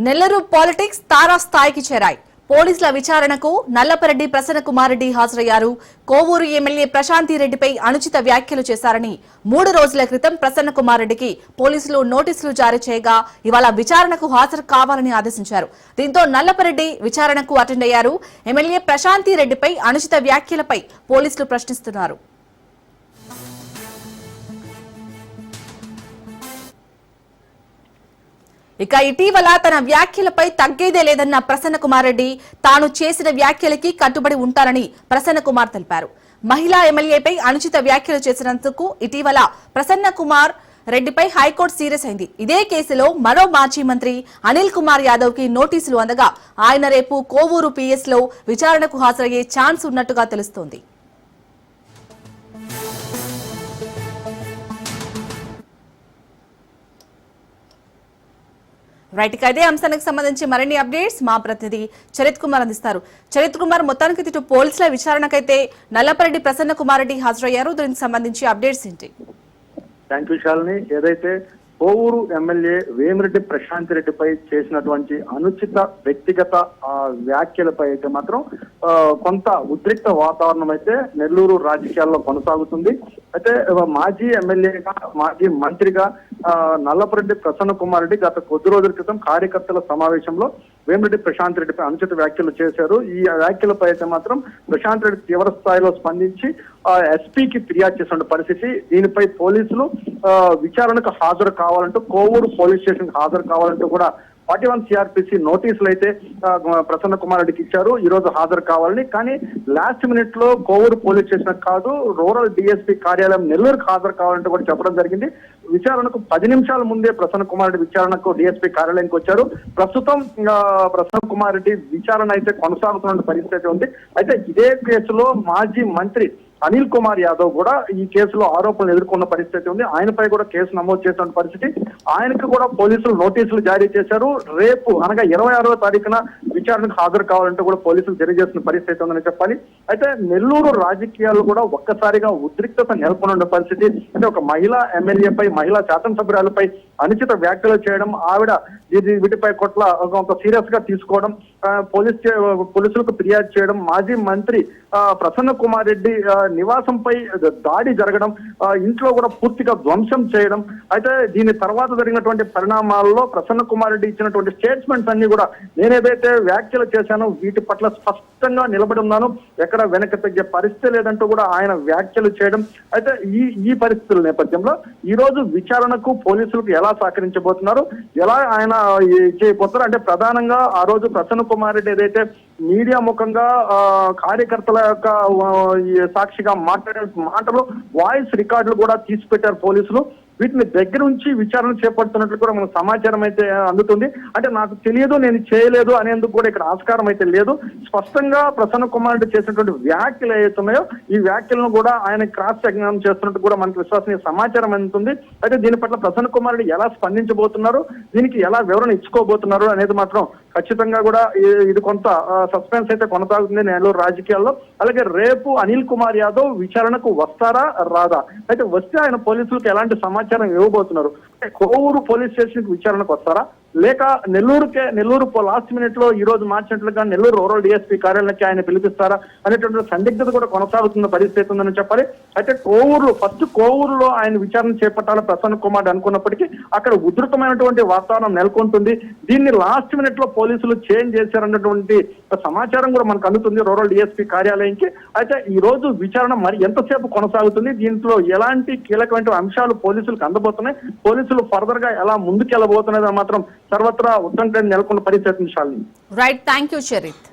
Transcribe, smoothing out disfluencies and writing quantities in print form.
Nellore politics తారాస్థాయికి చేరాయి. పోలీసుల విచారణకు నల్లపరెడ్డి ప్రసన్న కుమార్ రెడ్డి హాజరయ్యారు. కోవూరు ఎమ్మెల్యే ప్రశాంతి రెడ్డిపై అనుచిత వ్యాఖ్యలు చేశారని 3 రోజుల క్రితం ప్రసన్న కుమార్ రెడ్డికి పోలీసులు నోటీసులు జారీ చేయగా ఇవాళ విచారణకు హాజరు కావాలని ఆదేశించారు. దీంతో నల్లపరెడ్డి విచారణకు అటెండ్ అయ్యారు. ఎమ్మెల్యే ప్రశాంతి రెడ్డిపై అనుచిత వ్యాఖ్యలపై పోలీసులు ప్రశ్నిస్తున్నారు. ఇక ఇటీవల తన వ్యాఖ్యలపై తగ్గేదే లేదన్న ప్రసన్న కుమార్ రెడ్డి తాను చేసిన వ్యాఖ్యలకి కట్టుబడి ఉంటారని ప్రసన్న కుమార్ తెలిపారు. మహిళా ఎమ్మెల్యేపై అనుచిత వ్యాఖ్యలు చేసినందుకు ఇటీవల ప్రసన్న కుమార్ రెడ్డిపై హైకోర్టు సీరియస్ అయింది. ఇదే కేసులో మరో మాజీ మంత్రి అనిల్ కుమార్ యాదవ్ కి నోటీసులు అందగా ఆయన రేపు కోవూరు పిఎస్ లో విచారణకు హాజరయ్యే ఛాన్స్ ఉన్నట్టుగా తెలుస్తోంది. రైట్, ఇక అదే అంశానికి సంబంధించి మరిన్ని అప్డేట్స్ మా ప్రతినిధి చరిత్ కుమార్ అందిస్తారు. చరిత్ కుమార్, మొత్తానికి ఇటు పోలీసుల విచారణకైతే నల్లపరెడ్డి ప్రసన్న కుమార్ రెడ్డి హాజరయ్యారు. దీనికి సంబంధించి అప్డేట్స్ ఏంటి? Thank you Shalini. ఏదైతే కోవూరు ఎమ్మెల్యే వేమిరెడ్డి ప్రశాంత్ రెడ్డిపై చేసినటువంటి అనుచిత వ్యక్తిగత వ్యాఖ్యలపై అయితే మాత్రం కొంత ఉద్రిక్త వాతావరణం అయితే నెల్లూరు రాజకీయాల్లో కొనసాగుతుంది. అయితే మాజీ ఎమ్మెల్యేగా మాజీ మంత్రిగా నల్లపరెడ్డి ప్రసన్న కుమార్ రెడ్డి గత కొద్ది రోజుల క్రితం కార్యకర్తల సమావేశంలో వేమిరెడ్డి ప్రశాంత్ రెడ్డిపై అనుచిత వ్యాఖ్యలు చేశారు. ఈ వ్యాఖ్యలపై అయితే మాత్రం ప్రశాంత్ రెడ్డి తీవ్ర స్థాయిలో స్పందించి ఎస్పీకి ఫిర్యాదు చేసిన పరిస్థితి. దీనిపై పోలీసులు విచారణకు హాజరు కావాలంటూ కోవూరు పోలీస్ స్టేషన్ హాజరు కావాలంటూ కూడా 41 సిఆర్పిసి నోటీసులు అయితే ప్రసన్న కుమార్ రెడ్డికి ఇచ్చారు. ఈ రోజు హాజరు కావాలని. కానీ లాస్ట్ మినిట్ లో కోవూరు పోలీస్ స్టేషన్ కాదు, రూరల్ డిఎస్పీ కార్యాలయం నెల్లూరుకు హాజరు కావాలంటూ కూడా చెప్పడం జరిగింది. విచారణకు 10 నిమిషాల ముందే ప్రసన్న కుమార్ రెడ్డి విచారణకు డిఎస్పీ కార్యాలయానికి వచ్చారు. ప్రస్తుతం ప్రసన్న కుమార్ రెడ్డి విచారణ అయితే కొనసాగుతున్న పరిస్థితి ఉంది. అయితే ఇదే కేసులో మాజీ మంత్రి అనిల్ కుమార్ యాదవ్ కూడా ఈ కేసులో ఆరోపణలు ఎదుర్కొన్న పరిస్థితి ఉంది. ఆయనపై కూడా కేసు నమోదు చేసిన పరిస్థితి. ఆయనకు కూడా పోలీసులు నోటీసులు జారీ చేశారు. రేపు అనగా 26వ తారీఖున విచారణకు హాజరు కావాలంటూ కూడా పోలీసులు తెలియజేసిన పరిస్థితి ఉందని చెప్పాలి. అయితే నెల్లూరు రాజకీయాలు కూడా ఒక్కసారిగా ఉద్రిక్తత నెలకొన్న పరిస్థితి. అంటే ఒక మహిళా ఎమ్మెల్యేపై, మహిళా శాసనసభ్యురాలపై అనుచిత వ్యాఖ్యలు చేయడం, ఆవిడ వీటిపై కొంత సీరియస్ గా తీసుకోవడం, పోలీసులకు ఫిర్యాదు చేయడం, మాజీ మంత్రి ప్రసన్న కుమార్ రెడ్డి నివాసంపై దాడి జరగడం, ఇంట్లో కూడా పూర్తిగా ధ్వంసం చేయడం. అయితే దీని తర్వాత జరిగినటువంటి పరిణామాల్లో ప్రసన్న కుమార్ రెడ్డి ఇచ్చినటువంటి స్టేట్మెంట్స్ అన్ని కూడా నేనేదైతే వ్యాఖ్యలు చేశానో వీటి పట్ల స్పష్టంగా నిలబడి ఉన్నాను, ఎక్కడ వెనక్కి తగ్గే పరిస్థితి లేదంటూ కూడా ఆయన వ్యాఖ్యలు చేయడం. అయితే ఈ పరిస్థితుల నేపథ్యంలో ఈ రోజు విచారణకు పోలీసులకు ఎలా సహకరించబోతున్నారు, ఎలా ఆయన చేయబోతున్నారు అంటే ప్రధానంగా ఆ రోజు ప్రసన్న కుమార్ రెడ్డి ఏదైతే మీడియా ముఖంగా కార్యకర్తల యొక్క సాక్షిగా మాట్లాడే మాటలు వాయిస్ రికార్డులు కూడా తీసి పెట్టారు పోలీసులు. వీటిని దగ్గర నుంచి విచారణ చేపడుతున్నట్లు కూడా మనకు సమాచారం అయితే అందుతుంది. అంటే నాకు తెలియదు, నేను చేయలేదు అనేందుకు కూడా ఇక్కడ ఆస్కారం అయితే లేదు. స్పష్టంగా ప్రసన్న కుమార్ రెడ్డి చేసినటువంటి వ్యాఖ్యలు ఏవైతున్నాయో ఈ వ్యాఖ్యలను కూడా ఆయన క్రాస్ ఎగ్జామిన్ చేస్తున్నట్టు కూడా మనకు విశ్వసనీయ సమాచారం అందుతుంది. అయితే దీని పట్ల ప్రసన్న కుమార్ రెడ్డి ఎలా స్పందించబోతున్నారు, దీనికి ఎలా వివరణ ఇచ్చుకోబోతున్నారు అనేది మాత్రం ఖచ్చితంగా కూడా ఇది కొంత సస్పెన్స్ అయితే కొనసాగుతుంది నెల్లూరు రాజకీయాల్లో. అలాగే రేపు అనిల్ కుమార్ యాదవ్ విచారణకు వస్తారా రాదా, అయితే వస్తే ఆయన పోలీసులకు ఎలాంటి సమాచారం ఇవ్వబోతున్నారు, కోవూరు పోలీస్ స్టేషన్ కి విచారణకు వస్తారా, లేక నెల్లూరు లాస్ట్ మినిట్ లో ఈ రోజు మార్చినట్లుగా నెల్లూరు రూరల్ డిఎస్పీ కార్యాలయానికి ఆయన పిలిపిస్తారా అనేటువంటి సందిగ్ధత కూడా కొనసాగుతున్న పరిస్థితి ఉందని చెప్పాలి. అయితే కోవూరులో ఆయన విచారణ చేపట్టాలని ప్రసన్న కుమార్ అనుకున్నప్పటికీ అక్కడ ఉధృతమైనటువంటి వాతావరణం నెలకొంటుంది. దీన్ని లాస్ట్ మినిట్ లో పోలీసులు చేంజ్ చేశారన్నటువంటి సమాచారం కూడా మనకు అందుతుంది రూరల్ డిఎస్పీ కార్యాలయానికి. అయితే ఈ రోజు విచారణ మరి ఎంతసేపు కొనసాగుతుంది, దీంట్లో ఎలాంటి కీలకమైన అంశాలు పోలీసులకు అందబోతున్నాయి, పోలీసులు ఫర్దర్ గా ఎలా ముందుకెళ్లబోతున్నది మాత్రం సర్వత్రా ఉత్కంఠ నెలకొన్న పరిస్థితి. Right, thank you Charith.